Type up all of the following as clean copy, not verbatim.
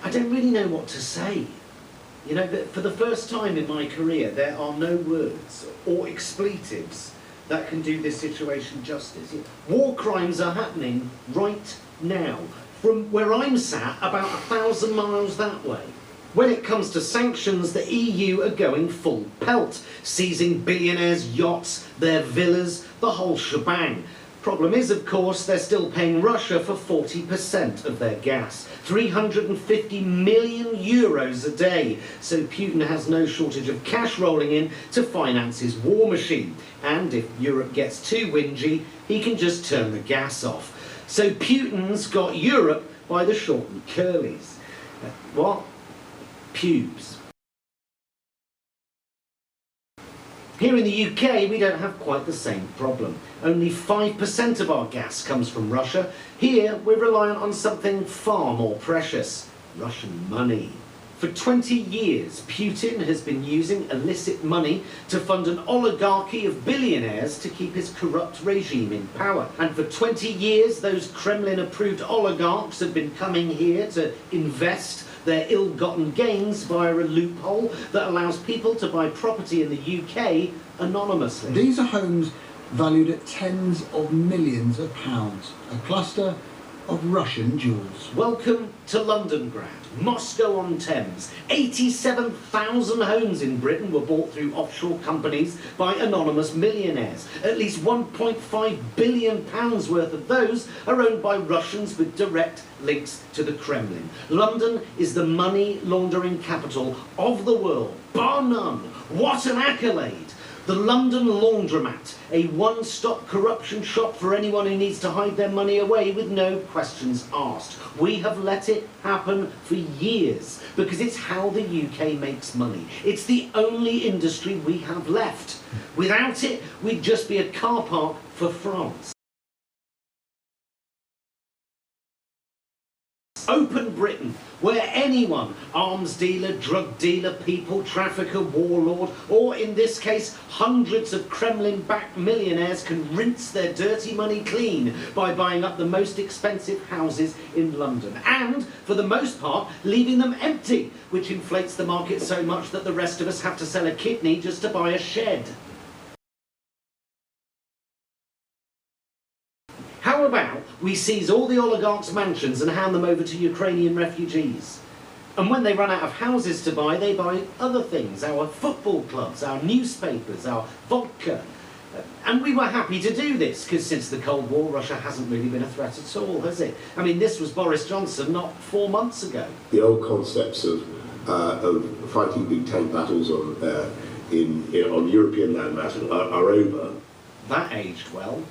I don't really know what to say. You know, for the first time in my career, there are no words or expletives that can do this situation justice. War crimes are happening right now, from where I'm sat, about 1,000 miles that way. When it comes to sanctions, the EU are going full pelt, seizing billionaires' yachts, their villas, the whole shebang. Problem is, of course, they're still paying Russia for 40% of their gas, 350 million euros a day. So Putin has no shortage of cash rolling in to finance his war machine. And if Europe gets too whingy, he can just turn the gas off. So Putin's got Europe by the short and curlies. What? Pubes. Here in the UK, we don't have quite the same problem. Only 5% of our gas comes from Russia. Here, we're reliant on something far more precious: Russian money. For 20 years, Putin has been using illicit money to fund an oligarchy of billionaires to keep his corrupt regime in power. And for 20 years, those Kremlin-approved oligarchs have been coming here to invest their ill-gotten gains via a loophole that allows people to buy property in the UK anonymously. These are homes valued at tens of millions of pounds, a cluster of Russian jewels. Welcome to Londongrad, Moscow-on-Thames. 87,000 homes in Britain were bought through offshore companies by anonymous millionaires. At least £1.5 billion worth of those are owned by Russians with direct links to the Kremlin. London is the money laundering capital of the world, bar none. What an accolade! The London Laundromat, a one-stop corruption shop for anyone who needs to hide their money away with no questions asked. We have let it happen for years because it's how the UK makes money. It's the only industry we have left. Without it, we'd just be a car park for France. Open Britain, where anyone, arms dealer, drug dealer, people trafficker, warlord, or in this case, hundreds of Kremlin-backed millionaires can rinse their dirty money clean by buying up the most expensive houses in London. And, for the most part, leaving them empty, which inflates the market so much that the rest of us have to sell a kidney just to buy a shed. How about we seize all the oligarchs' mansions and hand them over to Ukrainian refugees? And when they run out of houses to buy, they buy other things: our football clubs, our newspapers, our vodka. And we were happy to do this, because since the Cold War, Russia hasn't really been a threat at all, has it? I mean, this was Boris Johnson not 4 months ago. The old concepts of fighting big tank battles on European landmass are over. That aged well.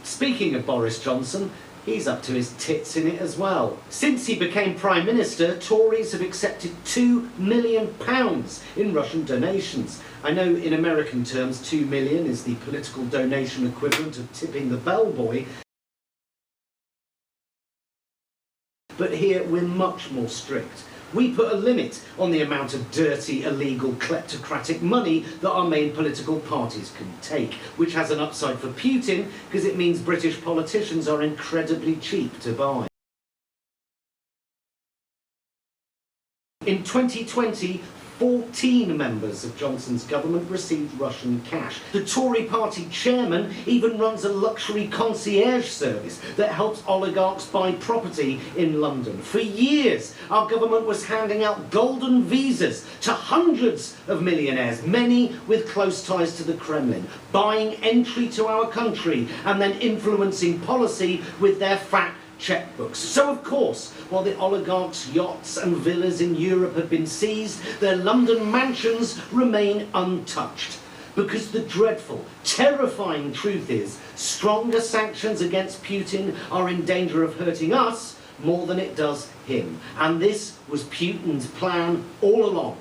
Speaking of Boris Johnson, he's up to his tits in it as well. Since he became Prime Minister, Tories have accepted £2 million in Russian donations. I know in American terms $2 million is the political donation equivalent of tipping the bellboy, but here we're much more strict. We put a limit on the amount of dirty, illegal, kleptocratic money that our main political parties can take, which has an upside for Putin because it means British politicians are incredibly cheap to buy. In 2020, 14 members of Johnson's government received Russian cash. The Tory party chairman even runs a luxury concierge service that helps oligarchs buy property in London. For years, our government was handing out golden visas to hundreds of millionaires, many with close ties to the Kremlin, buying entry to our country and then influencing policy with their fat checkbooks. So of course, while the oligarchs' yachts and villas in Europe have been seized, their London mansions remain untouched. Because the dreadful, terrifying truth is, stronger sanctions against Putin are in danger of hurting us more than it does him. And this was Putin's plan all along.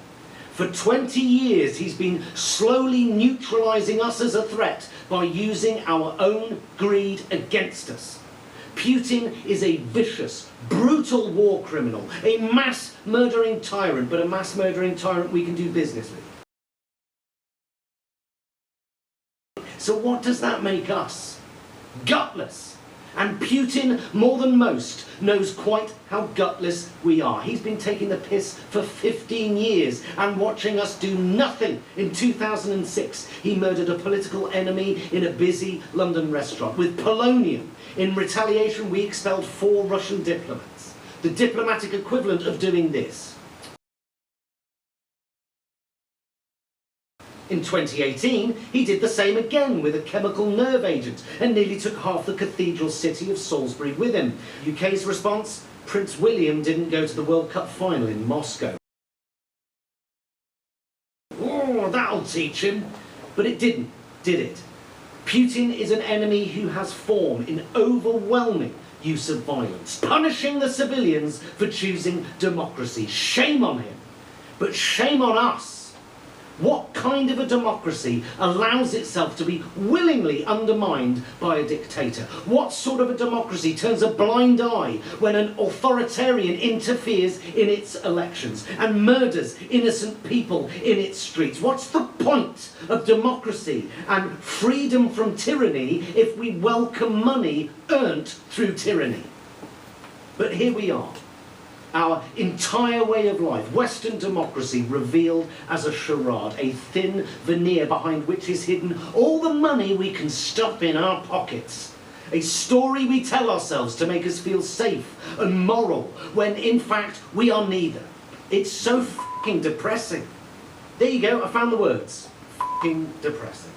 For 20 years, he's been slowly neutralizing us as a threat by using our own greed against us. Putin is a vicious, brutal war criminal, a mass-murdering tyrant, but a mass-murdering tyrant we can do business with. So what does that make us? Gutless. And Putin, more than most, knows quite how gutless we are. He's been taking the piss for 15 years and watching us do nothing. In 2006, he murdered a political enemy in a busy London restaurant with polonium. In retaliation, we expelled 4 Russian diplomats. The diplomatic equivalent of doing this. In 2018, he did the same again with a chemical nerve agent and nearly took half the cathedral city of Salisbury with him. UK's response? Prince William didn't go to the World Cup final in Moscow. Oh, that'll teach him. But it didn't, did it? Putin is an enemy who has form in overwhelming use of violence, punishing the civilians for choosing democracy. Shame on him. But shame on us. What kind of a democracy allows itself to be willingly undermined by a dictator? What sort of a democracy turns a blind eye when an authoritarian interferes in its elections and murders innocent people in its streets? What's the point of democracy and freedom from tyranny if we welcome money earned through tyranny? But here we are. Our entire way of life, Western democracy, revealed as a charade, a thin veneer behind which is hidden all the money we can stuff in our pockets. A story we tell ourselves to make us feel safe and moral, when in fact we are neither. It's so f***ing depressing. There you go, I found the words. F***ing depressing.